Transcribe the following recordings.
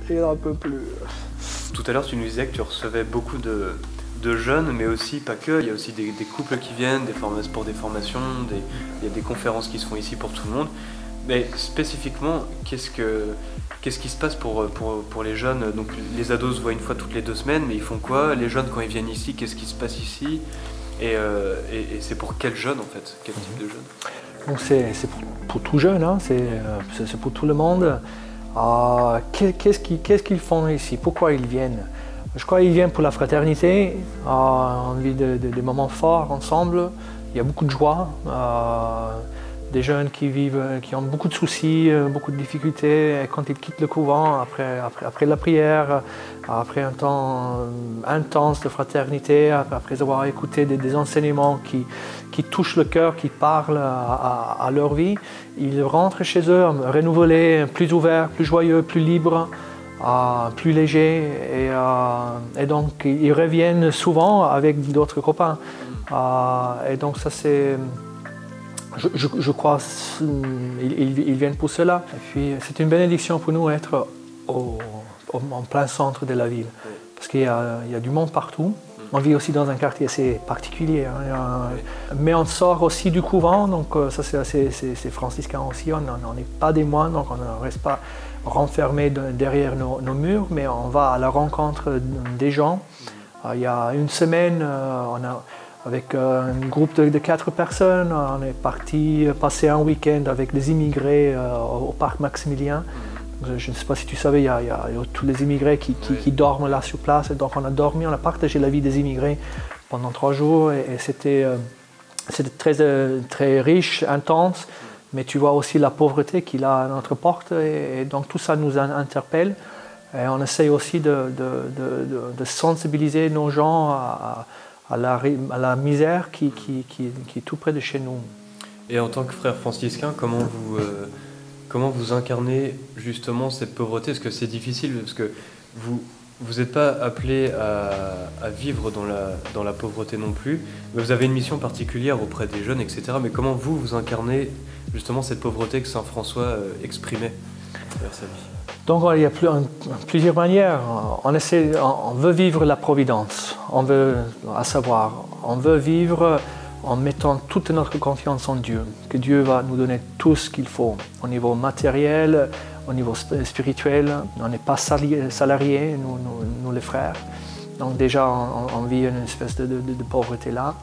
Il n'en peut plus. Tout à l'heure, tu nous disais que tu recevais beaucoup de jeunes, mais aussi pas que. Il y a aussi des couples qui viennent, pour des formations, il y a des conférences qui se font ici pour tout le monde. Mais spécifiquement, qu'est-ce qui se passe pour les jeunes? Donc les ados se voient une fois toutes les 2 semaines, mais ils font quoi? Les jeunes, quand ils viennent ici, qu'est-ce qui se passe ici? Et c'est pour quels jeunes en fait? Quel type de jeunes? Donc c'est pour tout jeune, hein, c'est pour tout le monde. Qu'est-ce qu'ils font ici? Pourquoi ils viennent? Je crois qu'ils viennent pour la fraternité. On vit des moments forts ensemble. Il y a beaucoup de joie. Des jeunes qui ont beaucoup de soucis, beaucoup de difficultés. Et quand ils quittent le couvent, après la prière, après un temps intense de fraternité, après avoir écouté des enseignements qui touchent le cœur, qui parlent à leur vie, ils rentrent chez eux renouvelés, plus ouverts, plus joyeux, plus libres, plus légers. Et donc ils reviennent souvent avec d'autres copains. Et donc ça c'est... Je crois qu'ils viennent pour cela. Et puis c'est une bénédiction pour nous d'être en plein centre de la ville. Parce qu'il y a du monde partout. On vit aussi dans un quartier assez particulier. Hein. Mais on sort aussi du couvent, donc ça c'est franciscain aussi. On n'est pas des moines, donc on ne reste pas renfermé derrière nos murs, mais on va à la rencontre des gens. Il y a une semaine, avec un groupe de 4 personnes, on est parti passer un week-end avec des immigrés au parc Maximilien. Je ne sais pas si tu savais, il y a tous les immigrés qui dorment là sur place. Et donc on a partagé la vie des immigrés pendant 3 jours. Et c'était très riche, intense. Mais tu vois aussi la pauvreté qu'il a à notre porte. Et donc tout ça nous interpelle. Et on essaye aussi de sensibiliser nos gens à la misère qui est tout près de chez nous. Et en tant que frère franciscain, comment vous incarnez justement cette pauvreté? Est-ce que c'est difficile? Parce que vous n'êtes pas appelé à vivre dans la pauvreté non plus, mais vous avez une mission particulière auprès des jeunes, etc. Mais comment vous incarnez justement cette pauvreté que Saint François exprimait vers sa vie? Donc il y a plusieurs manières. On veut vivre la providence, on veut vivre en mettant toute notre confiance en Dieu, que Dieu va nous donner tout ce qu'il faut, au niveau matériel, au niveau spirituel. On n'est pas salariés, nous les frères. Donc déjà, on vit une espèce de pauvreté là.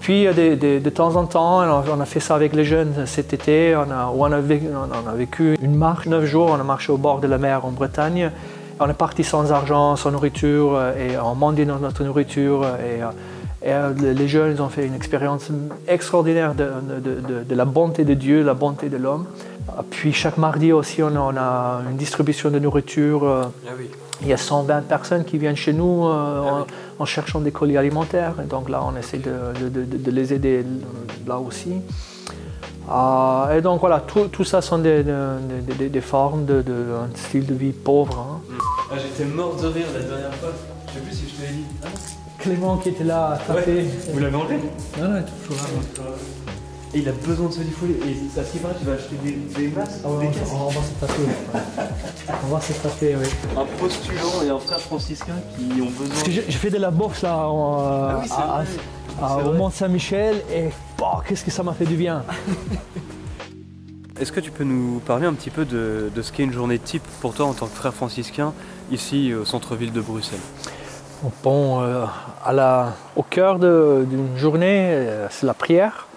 Puis de temps en temps, on a fait ça avec les jeunes cet été, on a vécu une marche, 9 jours, on a marché au bord de la mer en Bretagne. On est parti sans argent, sans nourriture, et on mendiait notre nourriture. Et les jeunes ils ont fait une expérience extraordinaire de la bonté de Dieu, la bonté de l'homme. Puis chaque mardi aussi, on a une distribution de nourriture. Ah oui. Il y a 120 personnes qui viennent chez nous en cherchant des colis alimentaires. Et donc là, on essaie de les aider là aussi. Et donc voilà, tout ça sont des formes d'un style de vie pauvre. Hein. J'étais mort de rire la dernière fois. Je sais plus si je te l'ai dit. Clément qui était là à taper. Ouais. Vous l'avez enlevé? Non, il est toujours là. Et il a besoin de se défouler. Et ça ce qui paraît, tu vas acheter des masques, des casques. On va se taper. On va se taper, oui. Un postulant et un frère franciscain qui ont besoin... Parce que je fais de la boxe là au Mont-Saint-Michel et qu'est-ce que ça m'a fait du bien. Est-ce que tu peux nous parler un petit peu de ce qu'est une journée type pour toi en tant que frère franciscain ici au centre-ville de Bruxelles? Bon, au cœur d'une journée, c'est la prière.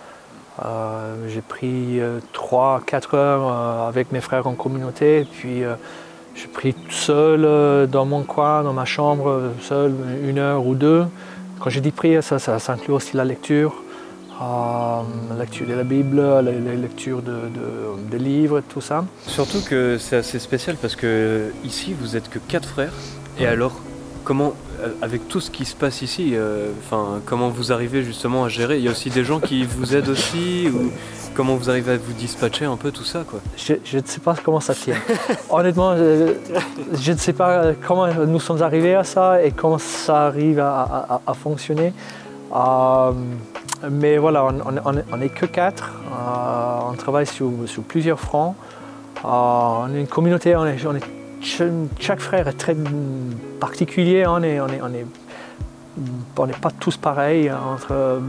J'ai pris 3-4 heures avec mes frères en communauté, puis j'ai pris tout seul dans mon coin, dans ma chambre, seul 1 heure ou 2. Quand je dis prière, ça inclut aussi la lecture de la Bible, la lecture de livres, tout ça. Surtout que c'est assez spécial parce que ici vous êtes que 4 frères, et alors comment, avec tout ce qui se passe ici, comment vous arrivez justement à gérer? Il y a aussi des gens qui vous aident aussi, ou comment vous arrivez à vous dispatcher un peu tout ça, quoi? Je ne sais pas comment ça tient. Honnêtement, je ne sais pas comment nous sommes arrivés à ça et comment ça arrive à fonctionner. Mais voilà, on n'est que 4. On travaille sur plusieurs fronts. On est une communauté, on est chaque frère est très particulier, on n'est pas tous pareils. Entre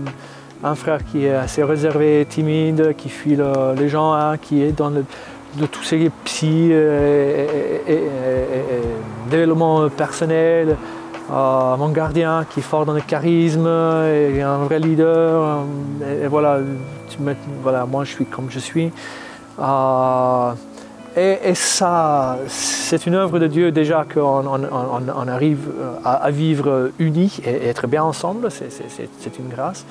un frère qui est assez réservé, timide, qui fuit les gens, hein, qui est dans de tous ces psy et développement personnel, mon gardien qui est fort dans le charisme et un vrai leader. Et voilà, voilà, moi je suis comme je suis. Et ça, c'est une œuvre de Dieu déjà qu'on arrive à vivre unis et être bien ensemble, c'est une grâce.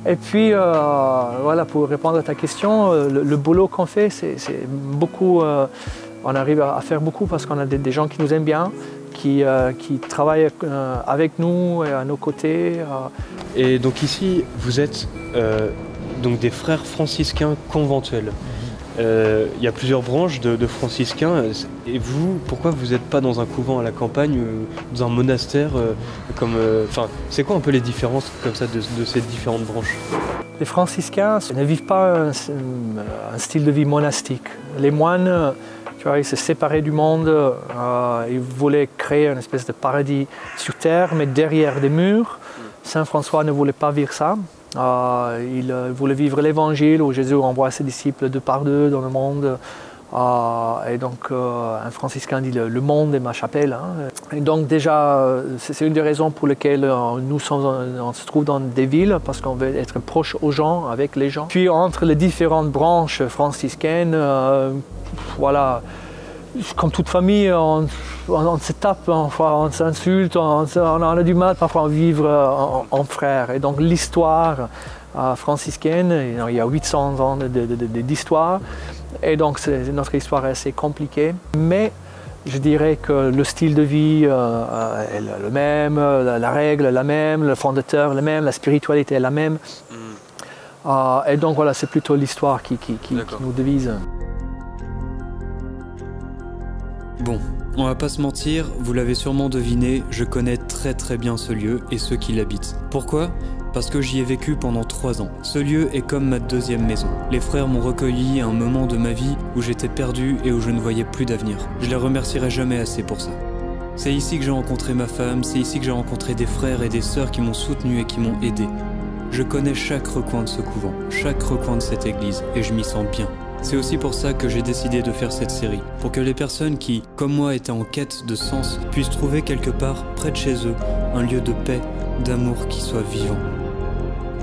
Et puis, voilà, pour répondre à ta question, le boulot qu'on fait, c'est beaucoup, on arrive à faire beaucoup parce qu'on a des gens qui nous aiment bien, qui travaillent avec nous et à nos côtés. Et donc ici, vous êtes donc des frères franciscains conventuels. Il y a plusieurs branches de franciscains. Et vous, pourquoi vous n'êtes pas dans un couvent à la campagne ou dans un monastère enfin, c'est quoi un peu les différences comme ça de ces différentes branches? Les franciscains ne vivent pas un style de vie monastique. Les moines, tu vois, ils se séparaient du monde. Ils voulaient créer une espèce de paradis sur terre, mais derrière des murs. Saint François ne voulait pas vivre ça. Il voulait vivre l'évangile où Jésus envoie ses disciples 2 par 2 dans le monde. Et donc un franciscain dit le monde est ma chapelle. Hein. Et donc déjà, c'est une des raisons pour lesquelles on se trouve dans des villes, parce qu'on veut être proche aux gens, avec les gens. Puis entre les différentes branches franciscaines, voilà, comme toute famille, on se tape, on s'insulte, on a du mal parfois à vivre en frères. Et donc l'histoire franciscaine, il y a 800 ans d'histoire, et donc notre histoire est assez compliquée. Mais je dirais que le style de vie est le même, la règle est la même, le fondateur est le même, la spiritualité est la même. Et donc voilà, c'est plutôt l'histoire qui nous divise. Bon, on va pas se mentir, vous l'avez sûrement deviné, je connais très bien ce lieu et ceux qui l'habitent. Pourquoi ? Parce que j'y ai vécu pendant 3 ans. Ce lieu est comme ma 2e maison. Les frères m'ont recueilli à un moment de ma vie où j'étais perdu et où je ne voyais plus d'avenir. Je les remercierai jamais assez pour ça. C'est ici que j'ai rencontré ma femme, c'est ici que j'ai rencontré des frères et des sœurs qui m'ont soutenu et qui m'ont aidé. Je connais chaque recoin de ce couvent, chaque recoin de cette église, et je m'y sens bien. C'est aussi pour ça que j'ai décidé de faire cette série, pour que les personnes qui, comme moi, étaient en quête de sens, puissent trouver quelque part, près de chez eux, un lieu de paix, d'amour qui soit vivant.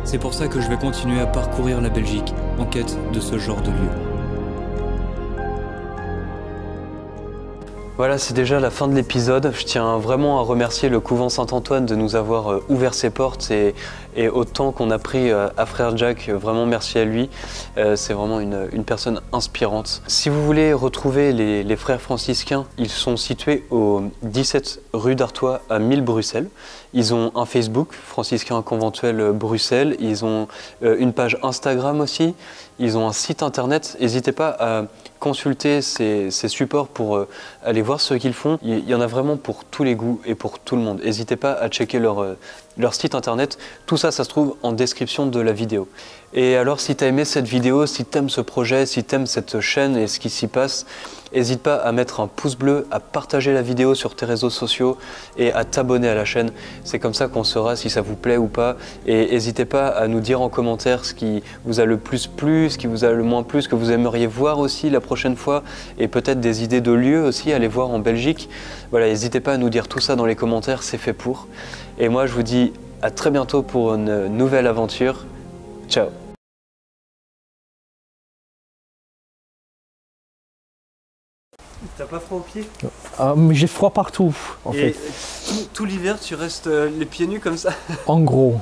C'est pour ça que je vais continuer à parcourir la Belgique, en quête de ce genre de lieu. Voilà, c'est déjà la fin de l'épisode. Je tiens vraiment à remercier le couvent Saint-Antoine de nous avoir ouvert ses portes et autant qu'on a pris à Frère Jack, vraiment merci à lui. C'est vraiment une personne inspirante. Si vous voulez retrouver les frères franciscains, ils sont situés au 17 rue d'Artois à 1000 Bruxelles. Ils ont un Facebook, Franciscains Conventuels Bruxelles. Ils ont une page Instagram aussi. Ils ont un site internet. N'hésitez pas à consulter ces supports pour aller voir ce qu'ils font. Il y en a vraiment pour tous les goûts et pour tout le monde. N'hésitez pas à checker leur site internet. Tout ça, ça se trouve en description de la vidéo. Et alors, si tu as aimé cette vidéo, si tu aimes ce projet, si tu aimes cette chaîne et ce qui s'y passe, n'hésite pas à mettre un pouce bleu, à partager la vidéo sur tes réseaux sociaux et à t'abonner à la chaîne. C'est comme ça qu'on saura si ça vous plaît ou pas. Et n'hésitez pas à nous dire en commentaire ce qui vous a le plus plu, ce qui vous a le moins plu, ce que vous aimeriez voir aussi la prochaine fois et peut-être des idées de lieux aussi à aller voir en Belgique. Voilà, n'hésitez pas à nous dire tout ça dans les commentaires, c'est fait pour. Et moi, je vous dis à très bientôt pour une nouvelle aventure. Ciao. T'as pas froid aux pieds? J'ai froid partout, en fait. Tout l'hiver, tu restes les pieds nus comme ça? En gros.